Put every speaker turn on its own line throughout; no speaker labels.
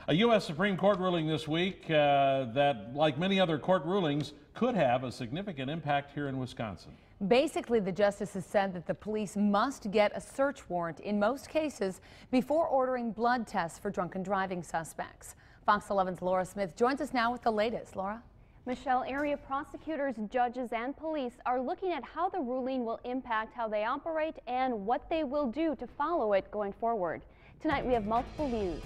A U.S. Supreme Court ruling this week that, like many other court rulings, could have a significant impact here in Wisconsin.
Basically, the justices said that the police must get a search warrant in most cases before ordering blood tests for drunken driving suspects. Fox 11's Laura Smith joins us now with the latest. Laura?
Michelle, area prosecutors, judges, and police are looking at how the ruling will impact how they operate and what they will do to follow it going forward. Tonight, we have multiple views.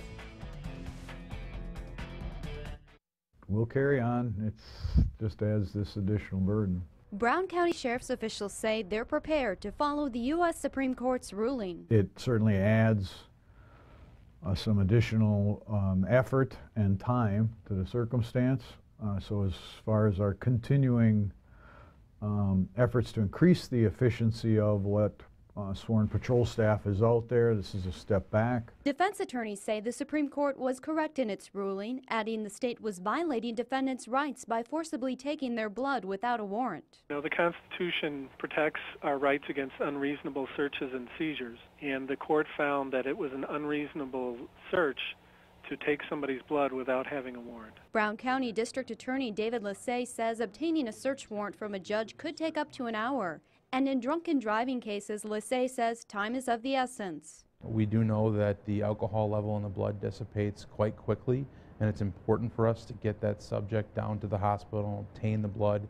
We'll carry on. It's just adds this additional burden.
Brown County Sheriff's officials say they're prepared to follow the U.S. Supreme Court's ruling.
It certainly adds some additional effort and time to the circumstance. So as far as our continuing efforts to increase the efficiency of what sworn patrol staff is out there, this is a step back.
Defense attorneys say the Supreme Court was correct in its ruling, adding the state was violating defendants' rights by forcibly taking their blood without a warrant.
You know, the Constitution protects our rights against unreasonable searches and seizures, and the court found that it was an unreasonable search to take somebody's blood without having a warrant.
Brown County District Attorney David Lissay says obtaining a search warrant from a judge could take up to an hour. And in drunken driving cases, Lissay says time is of the essence.
We do know that the alcohol level in the blood dissipates quite quickly, and it's important for us to get that subject down to the hospital and obtain the blood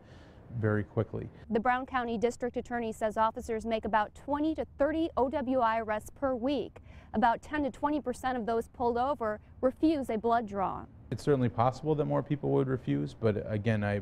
very quickly.
The Brown County District Attorney says officers make about 20 to 30 OWI arrests per week. About 10 to 20% of those pulled over refuse a blood draw.
It's certainly possible that more people would refuse, but again, I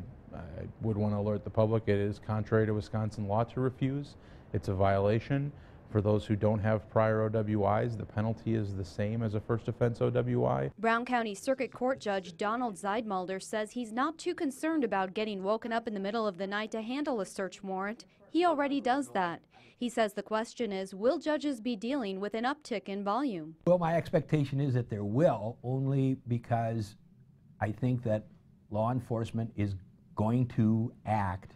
would want to alert the public it is contrary to Wisconsin law to refuse. It's a violation. For those who don't have prior OWIs, the penalty is the same as a first offense OWI.
Brown County Circuit Court Judge Donald Zeidmulder says he's not too concerned about getting woken up in the middle of the night to handle a search warrant. He already does that. He says the question is, will judges be dealing with an uptick in volume?
Well, my expectation is that there will, only because I think that law enforcement is going to act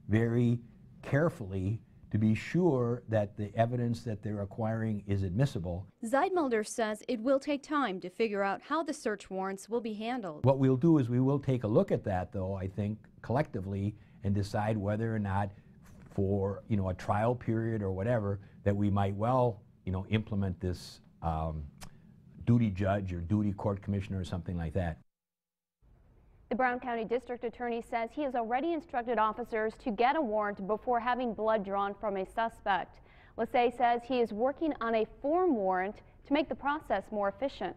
very carefully to be sure that the evidence that they're acquiring is admissible.
Zeidmulder says it will take time to figure out how the search warrants will be handled.
What we'll do is we will take a look at that, though, I think, collectively, and decide whether or not for, a trial period or whatever, that we might well, implement this duty judge or duty court commissioner or something like that.
The Brown County District Attorney says he has already instructed officers to get a warrant before having blood drawn from a suspect. Lissay says he is working on a form warrant to make the process more efficient.